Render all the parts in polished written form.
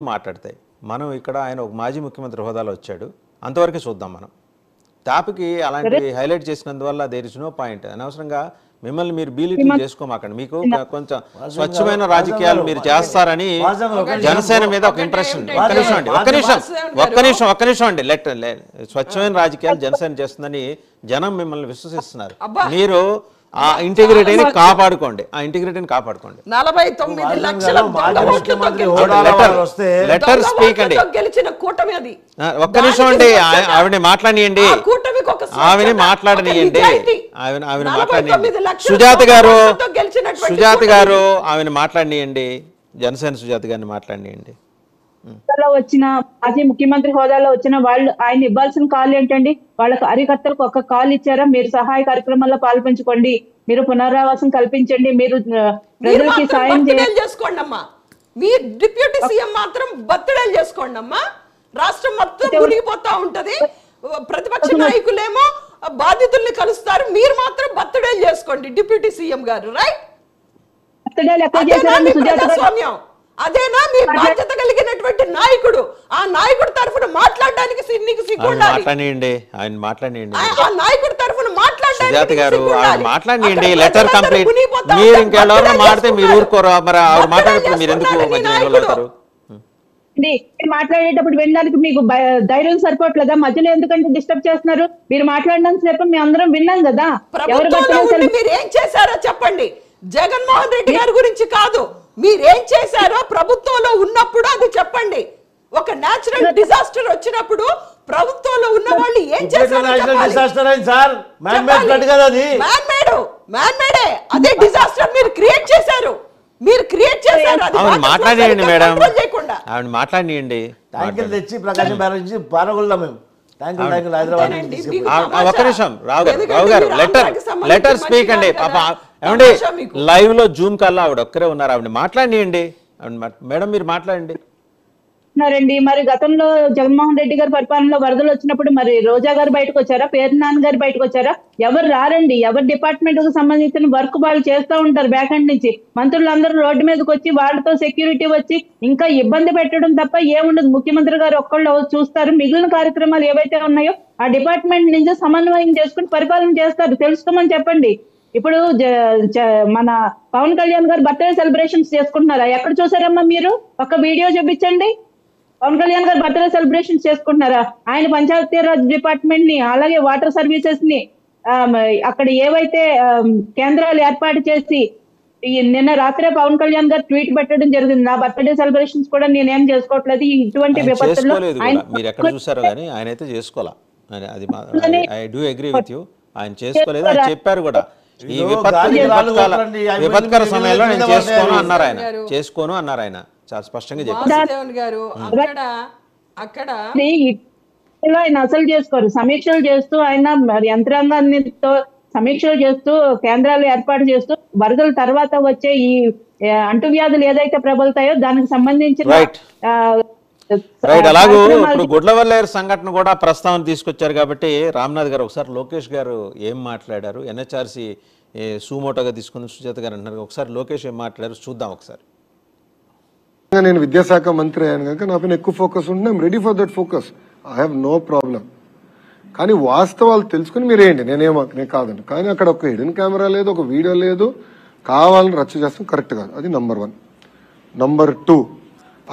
మాట్లాడతాయి. మనం ఇక్కడ ఆయన ఒక మాజీ ముఖ్యమంత్రి హోదాలో వచ్చాడు. అంతవరకే చూద్దాం మనం. టాపిక్ అలాంటి హైలైట్ చేసినందువల్ల దేర్ ఇస్ నో పాయింట్. అనవసరంగా మిమ్మల్ని మీరు బీలిటిల్ చేసుకోమాకండి. మీకు కొంచెం స్వచ్ఛమైన రాజకీయాలు మీరు చేస్తారని జనసేన మీద ఒక ఇంప్రెషన్. ఒక్క నిమిషం అండి. స్వచ్ఛమైన రాజకీయాలు జనసేన చేస్తుందని జనం మిమ్మల్ని విశ్వసిస్తున్నారు. మీరు ఆ ఇంటిగ్రిటీని కాపాడుకోండి. 49 లక్షల లెటర్ స్పీక్ అండి. గెలిచిన కూటమి అది. ఒక్క నిమిషం అండి. ఆవిడ మాట్లాడియండి. ఆవిడ మాట్లాడనియండి. ఆవిడ మాట్లాడియండి. సుజాత గారు ఆవిడ మాట్లాడనియండి. జనసేన సుజాత గారిని మాట్లాడనియండి. వచ్చిన మాజీ ముఖ్యమంత్రి హోదాలో వచ్చిన వాళ్ళు ఆయన ఇవ్వాల్సిన కాల్ ఏంటండి? వాళ్ళ కార్యకర్తలకు ఒక కాల్ ఇచ్చారా? మీరు సహాయ కార్యక్రమాల్లో పాల్పంచుకోండి, మీరు పునరావాసం కల్పించండి, మీరు ప్రజలకి సాయం చేసుకోండి అమ్మా. మీ డిప్యూటీ సీఎం మాత్రం బర్త్డేలు చేసుకోండి అమ్మా. రాష్ట్రం మొత్తం మునిగిపోతా ఉంటది. ప్రతిపక్ష నాయకులేమో బాధితుల్ని కలుస్తారు, మీరు మాత్రం బర్త్డేలు చేసుకోండి డిప్యూటీ సీఎం గారు. రైట్? స్వామ్యం అదేనా మీ బాధ్యత కలిగినటువంటి నాయకుడు? ఆ నాయకుడి తరఫున మాట్లాడడానికి నీకు సిగ్గు ఉండాలి. మాట్లాడండి. ఆయన మాట్లాడండి. ఆ నాయకుడి తరఫున సుజాత గారు మాట్లాడండి. Letter complete. మీరు ఇంకెవరో మాట్లాడితే మీరు ఊరుకోరా? మరి ఆవిడ మాట్లాడేప్పుడు మీరు ఎందుకు మధ్యలో అవుతారు? మాట్లాడేటప్పుడు వినడానికి మీకు ధైర్యం సరిపోవట్లేదా? మధ్యలో ఎందుకంటే డిస్టర్బ్ చేస్తున్నారు? మీరు మాట్లాడినంత సేపు మేము అందరం విన్నాం కదా. మీరు ఏం చేశారో చెప్పండి. జగన్మోహన్ రెడ్డి గారి గురించి కాదు, మీరేం చేశారో ప్రభుత్వంలో ఉన్నప్పుడు అది చెప్పండి. ఒక నేచురల్ డిజాస్టర్ వచ్చినప్పుడు ప్రభుత్వంలో ఉన్న వాళ్ళు ఏం చేశారు? అదే డిజాస్టర్ మీరు క్రియేట్ చేశారు. మాట్లాడియండి మేడం. ఆవిడ మాట్లాడియండి. తెచ్చి ప్రకాశం బ్యారేజ్ పారగొల్దాం మేము. ఒక్క నిమిషం. రావు గారు లెటర్ స్పీక్ అండి. పాప ఏమండి లైవ్ లో జూమ్ కల్లా ఆవిడ ఒక్కరే ఉన్నారు. ఆవిడ మాట్లాడియండి. మేడం మీరు మాట్లాడండి. మరి గతంలో జగన్మోహన్ రెడ్డి గారి పరిపాలనలో వరదలు వచ్చినప్పుడు మరి రోజా గారు బయటకు వచ్చారా? పేర్నాన్ గారు బయటకు వచ్చారా? ఎవరు రారండి. ఎవరి డిపార్ట్మెంట్ కు సంబంధించిన వర్క్ వాళ్ళు చేస్తూ ఉంటారు బ్యాక్ ఎండ్ నుంచి. మంత్రులందరూ రోడ్డు మీదకి వచ్చి వాళ్ళతో సెక్యూరిటీ వచ్చి ఇంకా ఇబ్బంది పెట్టడం తప్ప ఏముండదు. ముఖ్యమంత్రి గారు ఒక్కళ్ళు చూస్తారు. మిగిలిన కార్యక్రమాలు ఏవైతే ఉన్నాయో ఆ డిపార్ట్మెంట్ నుంచి సమన్వయం చేసుకుని పరిపాలన చేస్తారు. తెలుసుకోమని చెప్పండి. ఇప్పుడు మన పవన్ కళ్యాణ్ గారు బర్త్డే సెలబ్రేషన్స్ చేసుకుంటున్నారా? ఎక్కడ చూసారమ్మా మీరు? ఒక వీడియో చూపించండి. పవన్ కళ్యాణ్ గారు బర్త్డే సెలబ్రేషన్స్ చేసుకుంటున్నారా? ఆయన పంచాయతీరాజ్ డిపార్ట్మెంట్ ని అలాగే వాటర్ సర్వీసెస్ ని అక్కడ ఏవైతే కేంద్రాలు ఏర్పాటు చేసి నిన్న రాత్రే పవన్ కళ్యాణ్ గారు ట్వీట్ పెట్టడం జరిగింది. నా బర్త్డే సెలబ్రేషన్స్ కూడా నేనేం చేసుకోవట్లేదు ఇటువంటి విపత్తుల్లో. మీరు ఎక్కడ చూసారో కానీ ఆయన అయితే చేసుకోవాలా. I do agree with you. ఆయన చేసుకోలేదు. ఆయన చెప్పారు కూడా ఈ విపత్కర సమయంలో నేను చేసుకోను అన్నారు ఆయన చాలా స్పష్టంగా చెప్పారు. ఆయన అసలు చేసుకోరు. సమీక్షలు చేస్తూ ఆయన యంత్రాంగాన్నితో సమీక్షలు చేస్తూ కేంద్రాలు ఏర్పాటు చేస్తూ వరదల తర్వాత వచ్చే ఈ అంటువ్యాధులు ఏదైతే ప్రబలుతాయో దానికి సంబంధించిన అలాగూ ఇప్పుడు గుడ్లవల్లేరు సంఘటన కూడా ప్రస్తావన తీసుకొచ్చారు కాబట్టి రామ్నాథ్ గారు ఒకసారి లోకేష్ గారు ఏం మాట్లాడారు? ఎన్హెచ్ఆర్సీ సూమోటోగా తీసుకుని సుజాత గారు అంటున్నారు. ఒకసారి లోకేష్ ఏం మాట్లాడారు చూద్దాం ఒకసారి. నేను విద్యాశాఖ మంత్రి అయ్యాను కనుక నా పైన ఎక్కువ ఫోకస్ ఉంటుంది. I'm ready for that focus. I have no problem. కానీ వాస్తవాలు తెలుసుకుని మీరు వేయండి. నేను కాదండి. కానీ అక్కడ ఒక హిడెన్ కెమెరా లేదు, ఒక వీడియో లేదు. కావాలని రచ్చ చేస్తాం కరెక్ట్ కాదు. అది నంబర్ 1. నంబర్ 2,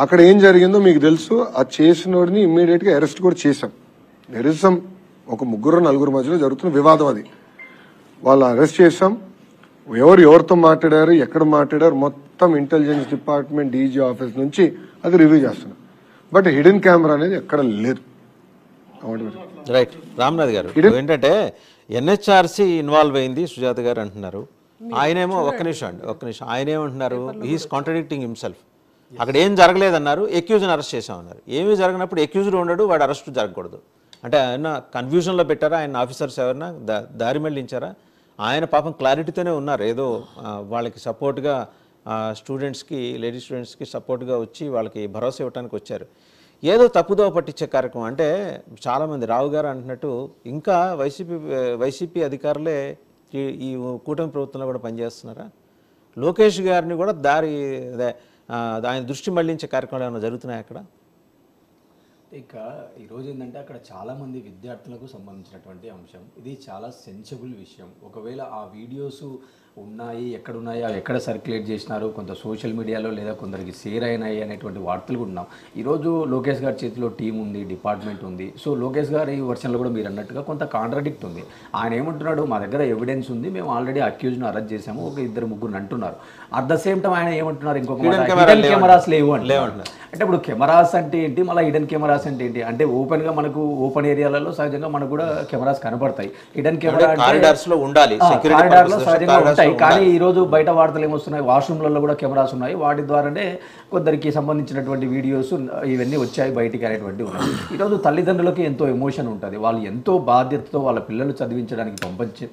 అక్కడ ఏం జరిగిందో మీకు తెలుసు. ఆ చేసినోడిని ఇమ్మీడియట్ గా అరెస్ట్ కూడా చేశాం. నిరసం ఒక 3-4 మధ్యలో జరుగుతున్న వివాదం అది. వాళ్ళు అరెస్ట్ చేశాం. ఎవరితో మాట్లాడారు, ఎక్కడ మాట్లాడారు మొత్తం ఇంటెలిజెన్స్ డిపార్ట్మెంట్ డీజీ ఆఫీస్ నుంచి అది రివ్యూ చేస్తున్నాం. బట్ హిడెన్ కెమెరా అనేది ఎక్కడ లేదు. రైట్ రామ్నాథ్ గారు ఏంటంటే ఎన్హెచ్ఆర్సీ ఇన్వాల్వ్ అయింది సుజాత గారు అంటున్నారు. ఆయనేమో ఒక్క నిమిషం ఆయన ఏమంటున్నారు? He is contradicting himself. అక్కడ ఏం జరగలేదన్నారు, ఎక్యూజ్ని అరెస్ట్ చేశామన్నారు. ఏమీ జరగనప్పుడు ఎక్యూజ్డ్ ఉండడు, వాడు అరెస్ట్ జరగకూడదు అంటే ఆయన కన్ఫ్యూజన్లో పెట్టారా? ఆయన ఆఫీసర్స్ ఎవరన్నా దారి మళ్ళించారా? ఆయన పాపం క్లారిటీతోనే ఉన్నారు. ఏదో వాళ్ళకి సపోర్ట్గా స్టూడెంట్స్కి, లేడీ స్టూడెంట్స్కి సపోర్ట్గా వచ్చి వాళ్ళకి భరోసా ఇవ్వడానికి వచ్చారు. ఏదో తప్పుదోవ పట్టించే కార్యక్రమం అంటే చాలామంది రావు గారు అంటున్నట్టు ఇంకా వైసీపీ అధికారులే ఈ కూటమి ప్రభుత్వంలో కూడా పనిచేస్తున్నారా? లోకేష్ గారిని కూడా ఆయన దృష్టి మళ్లించే కార్యక్రమాలు ఏమైనా జరుగుతున్నాయి అక్కడ? ఇక ఈరోజు ఏంటంటే అక్కడ చాలామంది విద్యార్థులకు సంబంధించినటువంటి అంశం, ఇది చాలా సెన్సిబుల్ విషయం. ఒకవేళ ఆ వీడియోస్ ఉన్నాయి, ఎక్కడున్నాయి, అవి ఎక్కడ సర్క్యులేట్ చేసినారు, కొంత సోషల్ మీడియాలో లేదా కొందరికి షేర్ అయినాయి అనేటువంటి వార్తలు కూడా ఉన్నాం. ఈరోజు లోకేష్ గారి చేతిలో టీం ఉంది, డిపార్ట్మెంట్ ఉంది. సో లోకేష్ గారి వర్షన్లో కూడా మీరు అన్నట్టుగా కొంత కాంట్రాడిక్ట్ ఉంది. ఆయన ఏమంటున్నాడు, మా దగ్గర ఎవిడెన్స్ ఉంది, మేము ఆల్రెడీ అక్యూజ్ను అరెస్ట్ చేసాము, ఒక 2-3 అంటున్నారు. అట్ ద సేమ్ టైం ఆయన ఏమంటున్నారు, ఇంకొక హిడెన్ కెమెరాస్ లేవు అంటున్నారు. అంటే ఇప్పుడు కెమెరాస్ అంటే ఏంటి, మళ్ళీ హిడెన్ కెమెరాస్ అంటే ఏంటి? అంటే ఓపెన్గా మనకు ఓపెన్ ఏరియాలలో సహజంగా మనకు కూడా కెమెరాస్ కనపడతాయి. హిడెన్ కెమెరా కారిడార్స్లో ఉండాలి, కారిడార్లో సహజంగా ఉంటాయి. కానీ ఈరోజు బయట వార్తలు ఏమొస్తున్నాయి, వాష్రూమ్లలో కూడా కెమెరాస్ ఉన్నాయి, వాటి ద్వారానే కొందరికి సంబంధించినటువంటి వీడియోస్ ఇవన్నీ వచ్చాయి బయటికి అనేటువంటి ఉన్నాయి. ఈరోజు తల్లిదండ్రులకి ఎంతో ఎమోషన్ ఉంటుంది, వాళ్ళు ఎంతో బాధ్యతతో వాళ్ళ పిల్లలు చదివించడానికి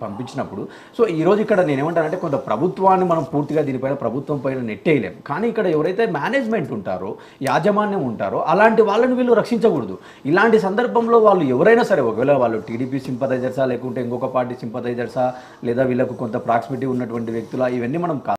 పంపించినప్పుడు. సో ఈరోజు ఇక్కడ నేనేమంటానంటే కొంత ప్రభుత్వాన్ని మనం పూర్తిగా దీనిపైన ప్రభుత్వం పైన నెట్టేయలేం. కానీ ఇక్కడ ఎవరైతే మేనేజ్మెంట్ ఉంటారో, యాజమాన్యం ఉంటారో, అలాంటి వాళ్ళని వీళ్ళు రక్షించకూడదు. ఇలాంటి సందర్భంలో వాళ్ళు ఎవరైనా సరే, ఒకవేళ వాళ్ళు టీడీపీ సింపథైజర్సా లేకుంటే ఇంకొక పార్టీ సింపథైజర్సా లేదా వీళ్ళకు కొంత ప్రాక్సిమిటీ ఉన్నటువంటి వ్యక్తుల, ఇవన్నీ మనం